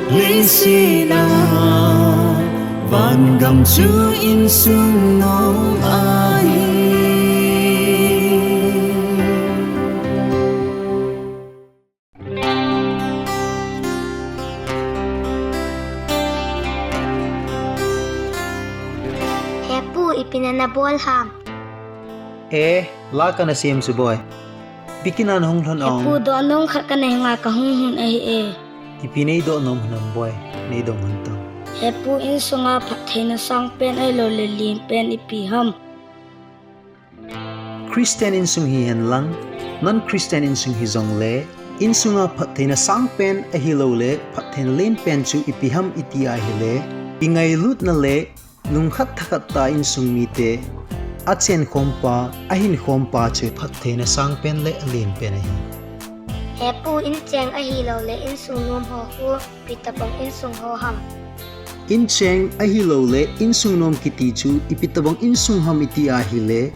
Lý sĩ na van gam chu in sung nom ai Hepu ipinanabol ham. La ka na siyem su boy. Bikinan hong hon ong. Hepu do anong kakanay nga kahunghun ay Ipinay do nom hanam boy. Nay dong hantang. Hepu insung nga patay na sang pen ay lolilin pen ipiham. Christian insung hihan lang. Non-Christian insung hizong le. Insung nga patay na sang pen ay hilaw le. Patay na len pen su ipiham iti ahile. Ingay lut na le. Lungkat takat ta insung mite. At siyan kompa ahin kompa chu patay na sang pen le alin pen ay. Hepu incheng ahilaw le insung nom ho hu pitabang insung ho ham. Incheng ahilaw le insung nom kiti chu ipitabang insung ham iti ahile.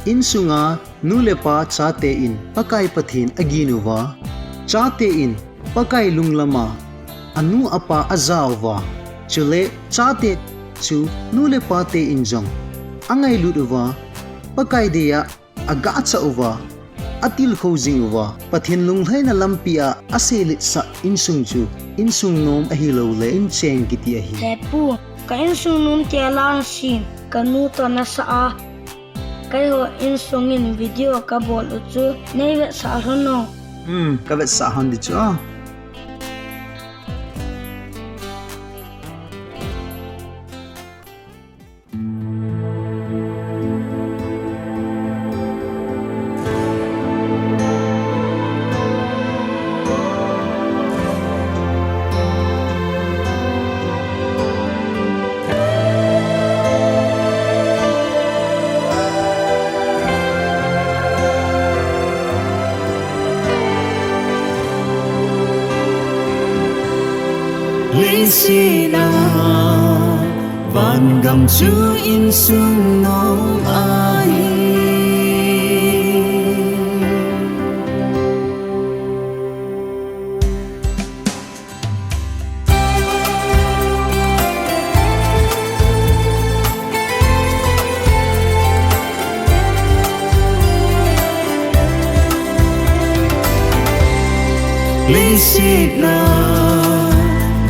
Insunga nule pa chate in pakai pathin aginuwa. Chate in pakai lunglama. Anu apa azawa. Chule chate chu nule pa te injong. Angay luduwa. Pakai deya agatsa uwa. Atil khojing uwa. Pathin lunghay na lampia aselit sa insung chu. Insung nom ahilaw le incheng kiti ahi. Hepu ka-insung nom tia lang sin kanuto na saa. Kayo insungin video kabol ucu neve sa hono. Kavet sa hon di chu. Lý sĩ na van gam chu in sung nom ai Lý sĩ na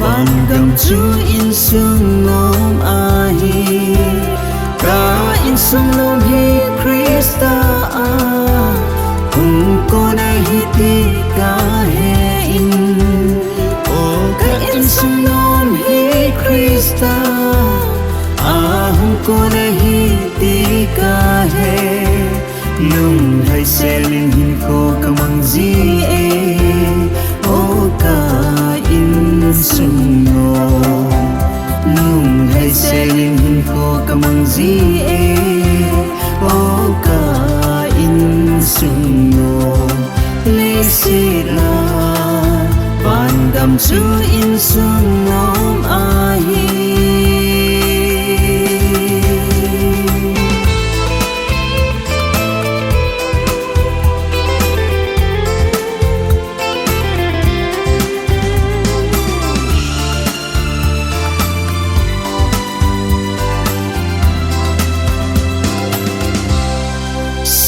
van gam chu insung nom ahi Ka-Insungnom hi Krista hung ko na hiti kahin O Ka-Insungnom hi Krista hung ko na hiti kahe lung hay selin hin ko kamang zi O Ka-Insungnom nung hay selin hin ko kamang zi O Ka-Insungnom lisira pandam chu insungnom ahi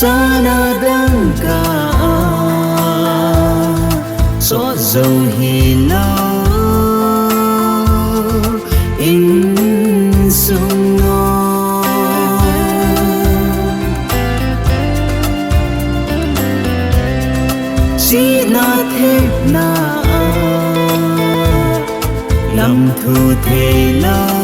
sana đang cả cho dầu hilau Insungnom chỉ na thế na làm thu thế lâu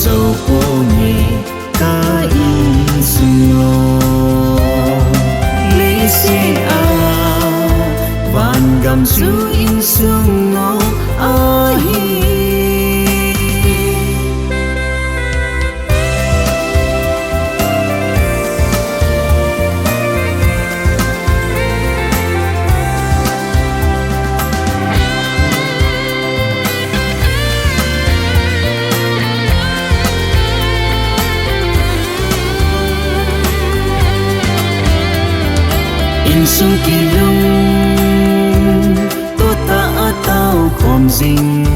dâu cô nhẹ Ka-Insungnom lý sĩ van gam chu insungnom ahi Ka-INSUNG kilung to ta ataw khom jing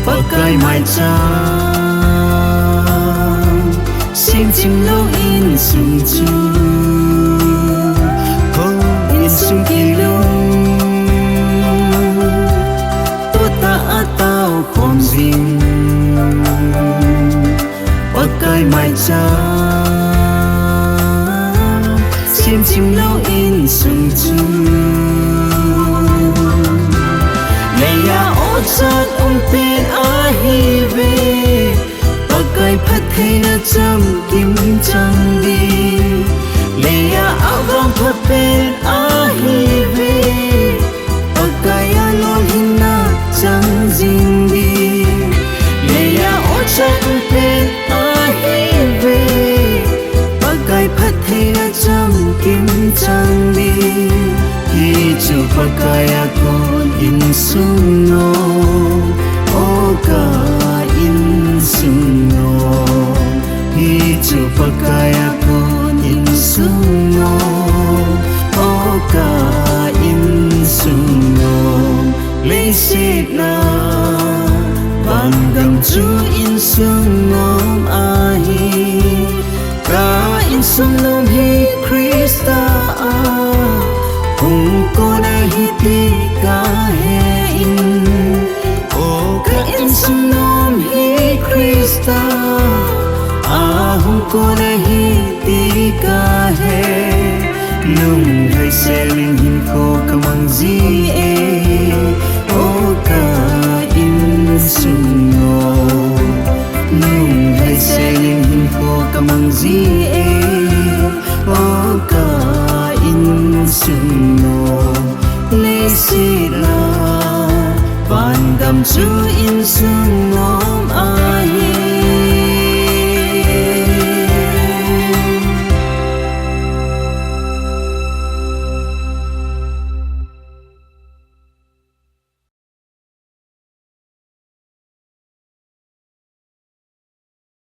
pakai mai cha sim chim lo INSUNG chu INSUNG kilung to ta ataw khom jing pakai mai cha sim chim lo INSUNG chu leya o chat pen a hi ve pakai phathe na cham kim chang di leya awang phen a hi ve pakai alon hinna chang jing di leya o chat pen a hi ve pakai phathe na cham kim chang di hi chu pakai akon INSUNGNOM o Ka-INSUNGNOM hi chu pakai akon INSUNGNOM o Ka-INSUNGNOM leisit na bandam chu INSUNGNOM ahi Ka-INSUNGNOM hi Krista hung ko na hiti ka he in o Ka-INSUNGNOM hi Krista hung ko na hiti ka he nung hay selling hin ko kamang zi o Ka-INSUNGNOM nung hay selling hin ko kamang zi o Ka-INSUNGNOM leisit na bandam chu INSUNGNOM ahi